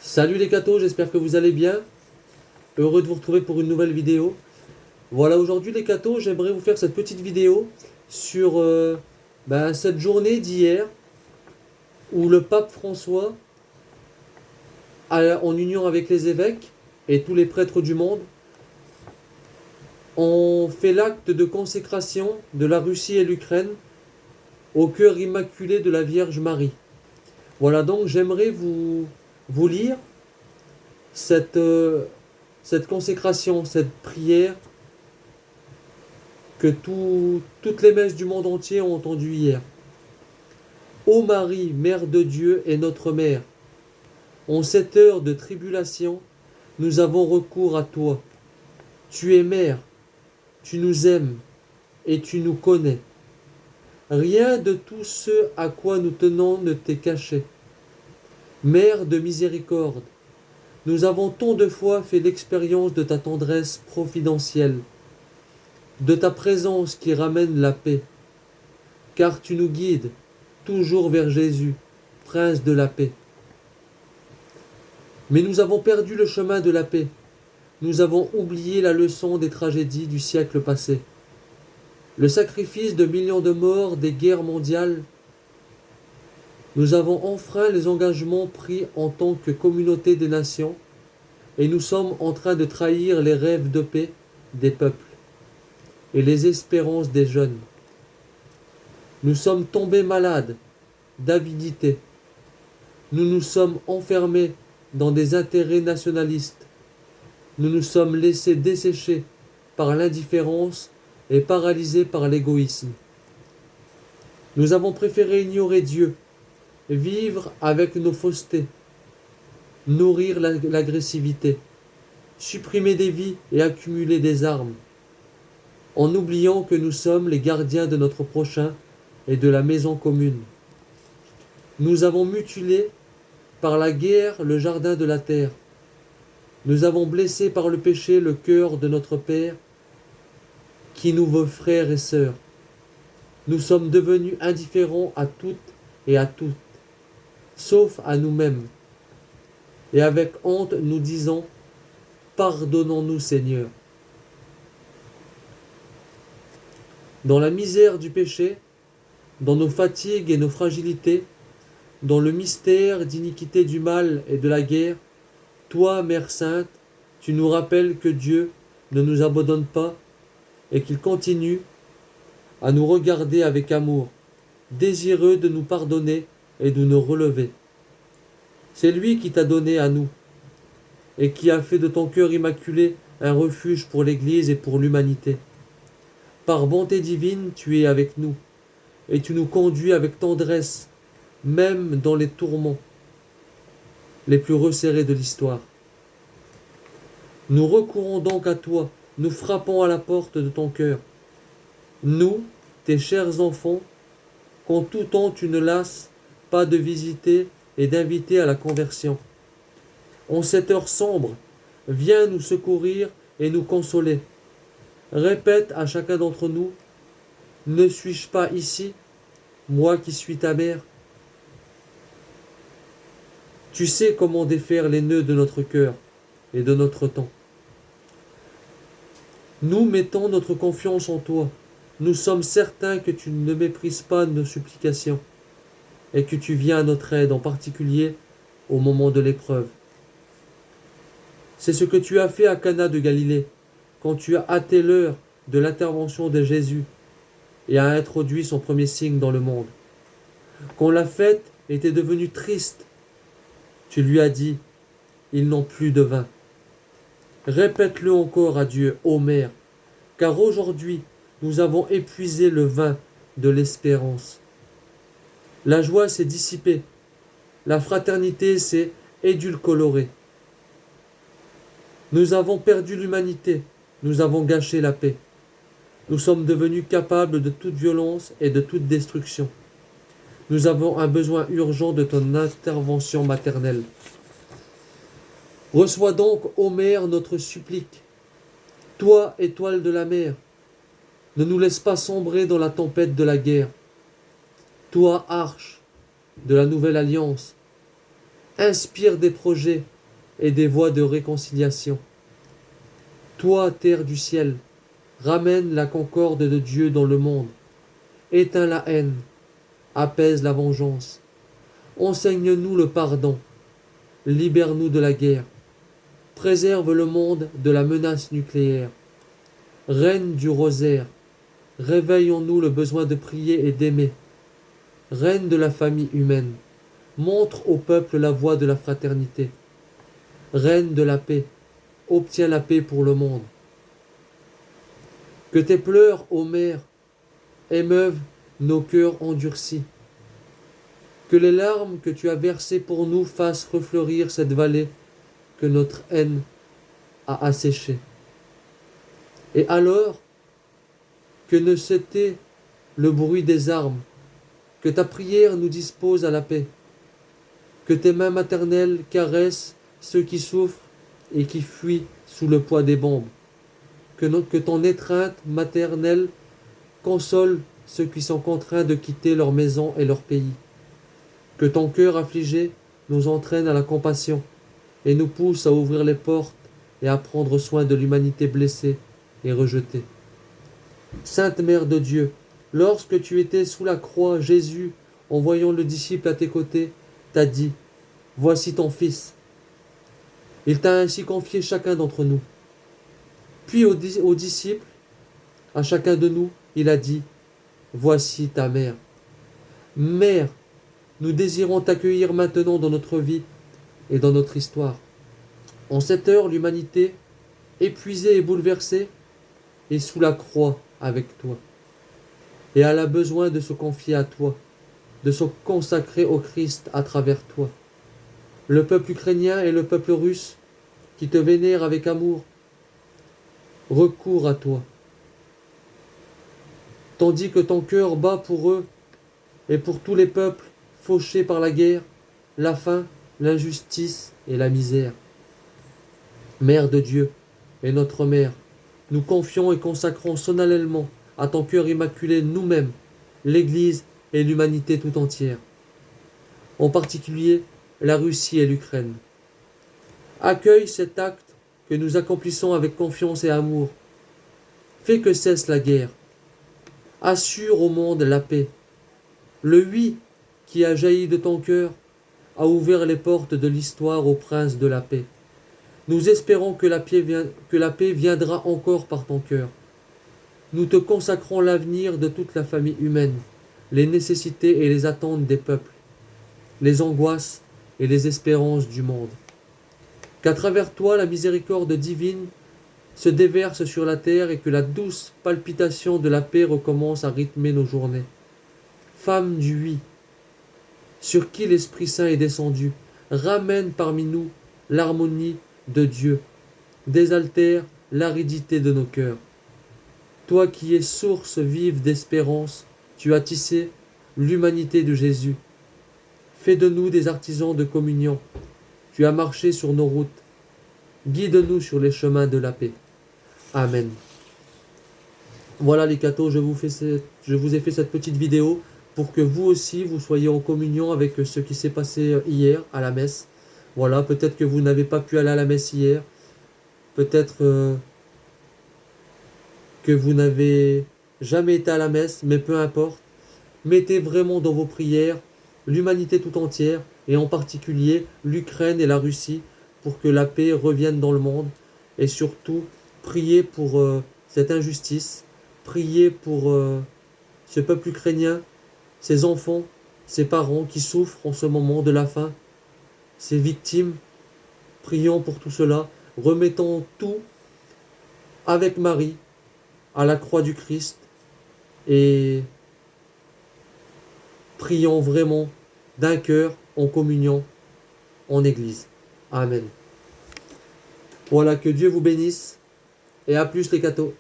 Salut les cathos, j'espère que vous allez bien. Heureux de vous retrouver pour une nouvelle vidéo. Voilà, aujourd'hui les cathos, j'aimerais vous faire cette petite vidéo sur cette journée d'hier où le pape François, en union avec les évêques et tous les prêtres du monde, ont fait l'acte de consécration de la Russie et l'Ukraine au cœur immaculé de la Vierge Marie. Voilà, donc j'aimerais vous lire cette consécration, cette prière que toutes les messes du monde entier ont entendu hier. Ô Marie, Mère de Dieu et notre Mère, en cette heure de tribulation, nous avons recours à toi. Tu es Mère, tu nous aimes et tu nous connais. Rien de tout ce à quoi nous tenons ne t'est caché. Mère de miséricorde, nous avons tant de fois fait l'expérience de ta tendresse providentielle, de ta présence qui ramène la paix, car tu nous guides toujours vers Jésus, Prince de la paix. Mais nous avons perdu le chemin de la paix. Nous avons oublié la leçon des tragédies du siècle passé. Le sacrifice de millions de morts des guerres mondiales. Nous avons enfreint les engagements pris en tant que communauté des nations et nous sommes en train de trahir les rêves de paix des peuples et les espérances des jeunes. Nous sommes tombés malades d'avidité. Nous nous sommes enfermés dans des intérêts nationalistes. Nous nous sommes laissés dessécher par l'indifférence et paralysés par l'égoïsme. Nous avons préféré ignorer Dieu, vivre avec nos faussetés, nourrir l'agressivité, supprimer des vies et accumuler des armes, en oubliant que nous sommes les gardiens de notre prochain et de la maison commune. Nous avons mutilé par la guerre le jardin de la terre. Nous avons blessé par le péché le cœur de notre Père, qui nous veut frères et sœurs. Nous sommes devenus indifférents à toutes et à toutes, sauf à nous-mêmes. Et avec honte, nous disons, pardonnons-nous Seigneur. Dans la misère du péché, dans nos fatigues et nos fragilités, dans le mystère d'iniquité du mal et de la guerre, toi, Mère Sainte, tu nous rappelles que Dieu ne nous abandonne pas et qu'il continue à nous regarder avec amour, désireux de nous pardonner et de nous relever. C'est lui qui t'a donné à nous et qui a fait de ton cœur immaculé un refuge pour l'Église et pour l'humanité. Par bonté divine, tu es avec nous et tu nous conduis avec tendresse, même dans les tourments les plus resserrés de l'histoire. Nous recourons donc à toi, nous frappons à la porte de ton cœur. Nous, tes chers enfants, qu'en tout temps tu ne lasses pas de visiter et d'inviter à la conversion. En cette heure sombre, viens nous secourir et nous consoler. Répète à chacun d'entre nous, ne suis-je pas ici, moi qui suis ta mère? Tu sais comment défaire les nœuds de notre cœur et de notre temps. Nous mettons notre confiance en toi. Nous sommes certains que tu ne méprises pas nos supplications et que tu viens à notre aide, en particulier au moment de l'épreuve. C'est ce que tu as fait à Cana de Galilée, quand tu as hâté l'heure de l'intervention de Jésus et a introduit son premier signe dans le monde. Quand la fête était devenue triste, tu lui as dit, ils n'ont plus de vin. Répète-le encore à Dieu, ô Mère, car aujourd'hui nous avons épuisé le vin de l'espérance. La joie s'est dissipée, la fraternité s'est édulcorée. Nous avons perdu l'humanité, nous avons gâché la paix. Nous sommes devenus capables de toute violence et de toute destruction. Nous avons un besoin urgent de ton intervention maternelle. Reçois donc, ô Mère, notre supplique. Toi, étoile de la mer, ne nous laisse pas sombrer dans la tempête de la guerre. Toi, arche de la nouvelle alliance, inspire des projets et des voies de réconciliation. Toi, terre du ciel, ramène la concorde de Dieu dans le monde, éteins la haine, apaise la vengeance, enseigne-nous le pardon, libère-nous de la guerre, préserve le monde de la menace nucléaire. Reine du rosaire, réveille en nous le besoin de prier et d'aimer. Reine de la famille humaine, montre au peuple la voie de la fraternité. Reine de la paix, obtiens la paix pour le monde. Que tes pleurs, ô mère, émeuvent nos cœurs endurcis. Que les larmes que tu as versées pour nous fassent refleurir cette vallée que notre haine a asséchée. Et alors, que ne s'était le bruit des armes, que ta prière nous dispose à la paix, que tes mains maternelles caressent ceux qui souffrent et qui fuient sous le poids des bombes, que ton étreinte maternelle console ceux qui sont contraints de quitter leur maison et leur pays, que ton cœur affligé nous entraîne à la compassion et nous pousse à ouvrir les portes et à prendre soin de l'humanité blessée et rejetée. Sainte Mère de Dieu, lorsque tu étais sous la croix, Jésus, en voyant le disciple à tes côtés, t'a dit « Voici ton Fils ». Il t'a ainsi confié chacun d'entre nous. Puis aux disciples, à chacun de nous, il a dit « Voici ta mère ». Mère, nous désirons t'accueillir maintenant dans notre vie et dans notre histoire. En cette heure, l'humanité, épuisée et bouleversée, est sous la croix avec toi. Et elle a besoin de se confier à toi, de se consacrer au Christ à travers toi. Le peuple ukrainien et le peuple russe, qui te vénèrent avec amour, recourent à toi. Tandis que ton cœur bat pour eux et pour tous les peuples fauchés par la guerre, la faim, l'injustice et la misère. Mère de Dieu et notre Mère, nous confions et consacrons solennellement à ton cœur immaculé nous-mêmes, l'Église et l'humanité tout entière, en particulier la Russie et l'Ukraine. Accueille cet acte que nous accomplissons avec confiance et amour. Fais que cesse la guerre. Assure au monde la paix. Le oui qui a jailli de ton cœur a ouvert les portes de l'histoire au prince de la paix. Nous espérons que la paix viendra encore par ton cœur. Nous te consacrons l'avenir de toute la famille humaine, les nécessités et les attentes des peuples, les angoisses et les espérances du monde. Qu'à travers toi, la miséricorde divine se déverse sur la terre et que la douce palpitation de la paix recommence à rythmer nos journées. Femme du oui, sur qui l'Esprit Saint est descendu, ramène parmi nous l'harmonie de Dieu, désaltère l'aridité de nos cœurs. Toi qui es source vive d'espérance, tu as tissé l'humanité de Jésus. Fais de nous des artisans de communion. Tu as marché sur nos routes. Guide-nous sur les chemins de la paix. Amen. Voilà les cathos, je vous ai fait cette petite vidéo pour que vous aussi, vous soyez en communion avec ce qui s'est passé hier à la messe. Voilà, peut-être que vous n'avez pas pu aller à la messe hier. Peut-être que vous n'avez jamais été à la messe, mais peu importe. Mettez vraiment dans vos prières l'humanité tout entière, et en particulier l'Ukraine et la Russie, pour que la paix revienne dans le monde. Et surtout, priez pour cette injustice. Priez pour ce peuple ukrainien, ses enfants, ses parents qui souffrent en ce moment de la faim, ses victimes. Prions pour tout cela. Remettons tout avec Marie à la croix du Christ et prions vraiment d'un cœur, en communion, en Église. Amen. Voilà, que Dieu vous bénisse et à plus les cathos.